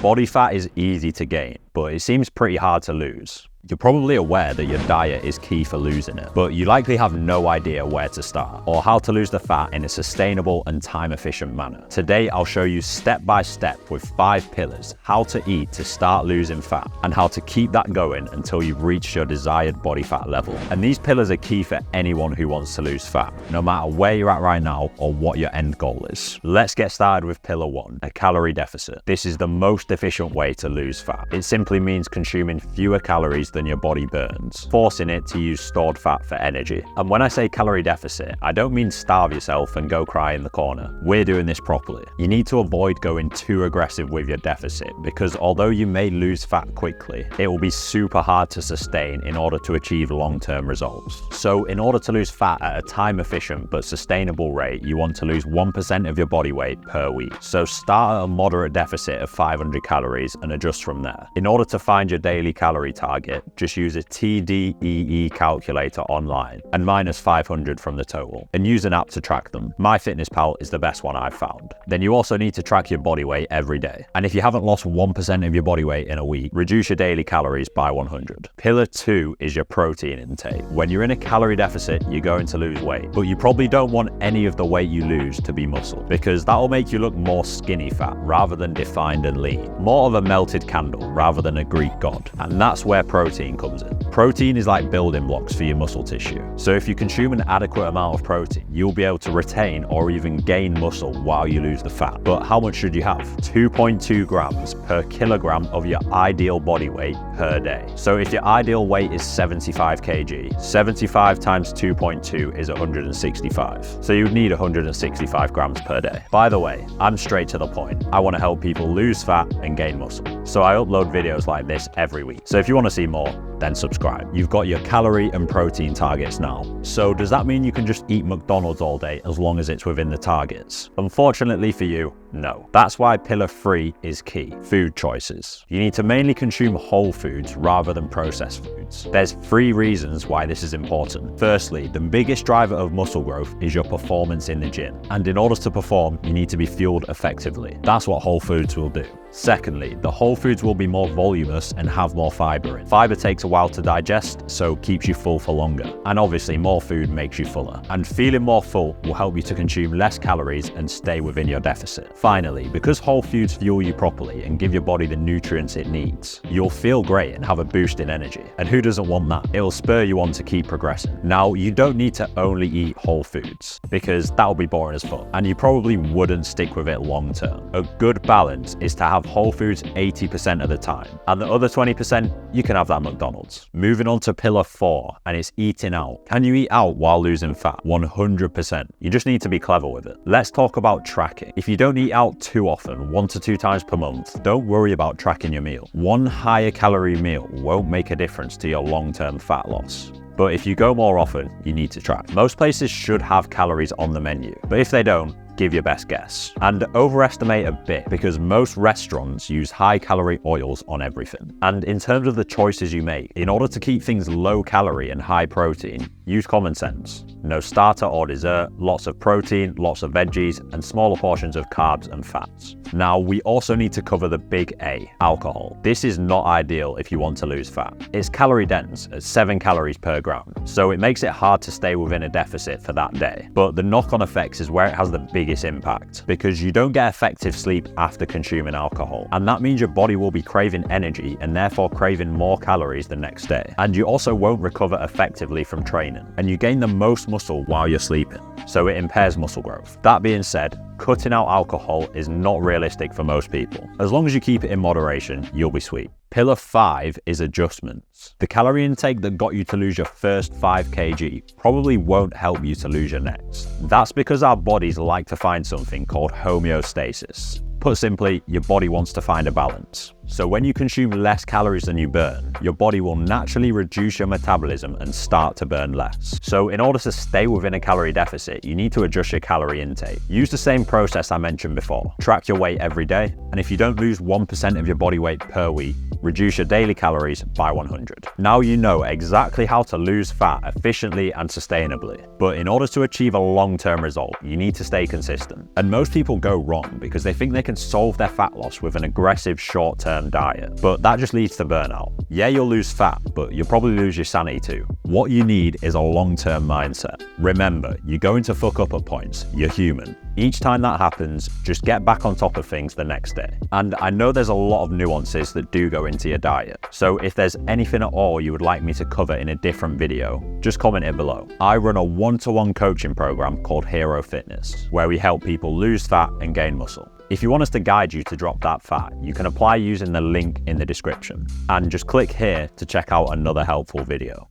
Body fat is easy to gain, but it seems pretty hard to lose. You're probably aware that your diet is key for losing it, but you likely have no idea where to start or how to lose the fat in a sustainable and time-efficient manner. Today, I'll show you step by step with 5 pillars how to eat to start losing fat and how to keep that going until you've reached your desired body fat level. And these pillars are key for anyone who wants to lose fat, no matter where you're at right now or what your end goal is. Let's get started with pillar 1, a calorie deficit. This is the most efficient way to lose fat. It simply means consuming fewer calories than your body burns, forcing it to use stored fat for energy. And when I say calorie deficit, I don't mean starve yourself and go cry in the corner. We're doing this properly. You need to avoid going too aggressive with your deficit because although you may lose fat quickly, it will be super hard to sustain in order to achieve long-term results. So in order to lose fat at a time-efficient but sustainable rate, you want to lose 1% of your body weight per week. So start at a moderate deficit of 500 calories and adjust from there. In order to find your daily calorie target, just use a TDEE calculator online and minus 500 from the total, and use an app to track them. MyFitnessPal is the best one I've found. Then you also need to track your body weight every day. And if you haven't lost 1% of your body weight in a week, reduce your daily calories by 100. Pillar 2 is your protein intake. When you're in a calorie deficit, you're going to lose weight, but you probably don't want any of the weight you lose to be muscle, because that will make you look more skinny fat rather than defined and lean. More of a melted candle rather than a Greek god. And that's where protein comes in. Protein is like building blocks for your muscle tissue. So if you consume an adequate amount of protein, you'll be able to retain or even gain muscle while you lose the fat. But how much should you have? 2.2 grams per kilogram of your ideal body weight per day. So if your ideal weight is 75 kg, 75 times 2.2 is 165. So you'd need 165 grams per day. By the way, I'm straight to the point. I want to help people lose fat and gain muscle. So I upload videos like this every week. So if you want to see more, then subscribe. You've got your calorie and protein targets now. So does that mean you can just eat McDonald's all day as long as it's within the targets? Unfortunately for you, no. That's why pillar 3 is key. Food choices. You need to mainly consume whole foods rather than processed foods. There's 3 reasons why this is important. Firstly, the biggest driver of muscle growth is your performance in the gym. And in order to perform, you need to be fueled effectively. That's what whole foods will do. Secondly, the whole foods will be more voluminous and have more fiber in. Fiber takes a while to digest, so keeps you full for longer. And obviously, more food makes you fuller. And feeling more full will help you to consume less calories and stay within your deficit. Finally, because whole foods fuel you properly and give your body the nutrients it needs, you'll feel great and have a boost in energy. And who doesn't want that? It'll spur you on to keep progressing. Now, you don't need to only eat whole foods, because that'll be boring as fuck, and you probably wouldn't stick with it long term. A good balance is to have whole foods 80% of the time, and the other 20% you can have that McDonald's. Moving on to pillar 4, and it's eating out. Can you eat out while losing fat? 100%. You just need to be clever with it. Let's talk about tracking. If you don't eat out too often, 1 to 2 times per month, don't worry about tracking your meal. One higher calorie meal won't make a difference to your long-term fat loss. But if you go more often, you need to track. Most places should have calories on the menu, but if they don't, give your best guess. And overestimate a bit, because most restaurants use high calorie oils on everything. And in terms of the choices you make, in order to keep things low calorie and high protein, use common sense. No starter or dessert, lots of protein, lots of veggies, and smaller portions of carbs and fats. Now, we also need to cover the big A, alcohol. This is not ideal if you want to lose fat. It's calorie dense at 7 calories per gram, so it makes it hard to stay within a deficit for that day. But the knock-on effects is where it has the biggest impact, because you don't get effective sleep after consuming alcohol, and that means your body will be craving energy and therefore craving more calories the next day. And you also won't recover effectively from training, and you gain the most muscle while you're sleeping, so it impairs muscle growth. That being said, cutting out alcohol is not realistic for most people. As long as you keep it in moderation, you'll be sweet. Pillar 5 is adjustments. The calorie intake that got you to lose your first 5 kg probably won't help you to lose your next. That's because our bodies like to find something called homeostasis. Put simply, your body wants to find a balance. So when you consume less calories than you burn, your body will naturally reduce your metabolism and start to burn less. So in order to stay within a calorie deficit, you need to adjust your calorie intake. Use the same process I mentioned before. Track your weight every day, and if you don't lose 1% of your body weight per week, reduce your daily calories by 100. Now you know exactly how to lose fat efficiently and sustainably. But in order to achieve a long-term result, you need to stay consistent. And most people go wrong because they think they can solve their fat loss with an aggressive short-term diet. But that just leads to burnout. Yeah, you'll lose fat, but you'll probably lose your sanity too. What you need is a long-term mindset. Remember, you're going to fuck up at points. You're human. Each time that happens, just get back on top of things the next day. And I know there's a lot of nuances that do go into your diet. So if there's anything at all you would like me to cover in a different video, just comment it below. I run a one-to-one coaching program called Hero Fitness, where we help people lose fat and gain muscle. If you want us to guide you to drop that fat, you can apply using the link in the description. And just click here to check out another helpful video.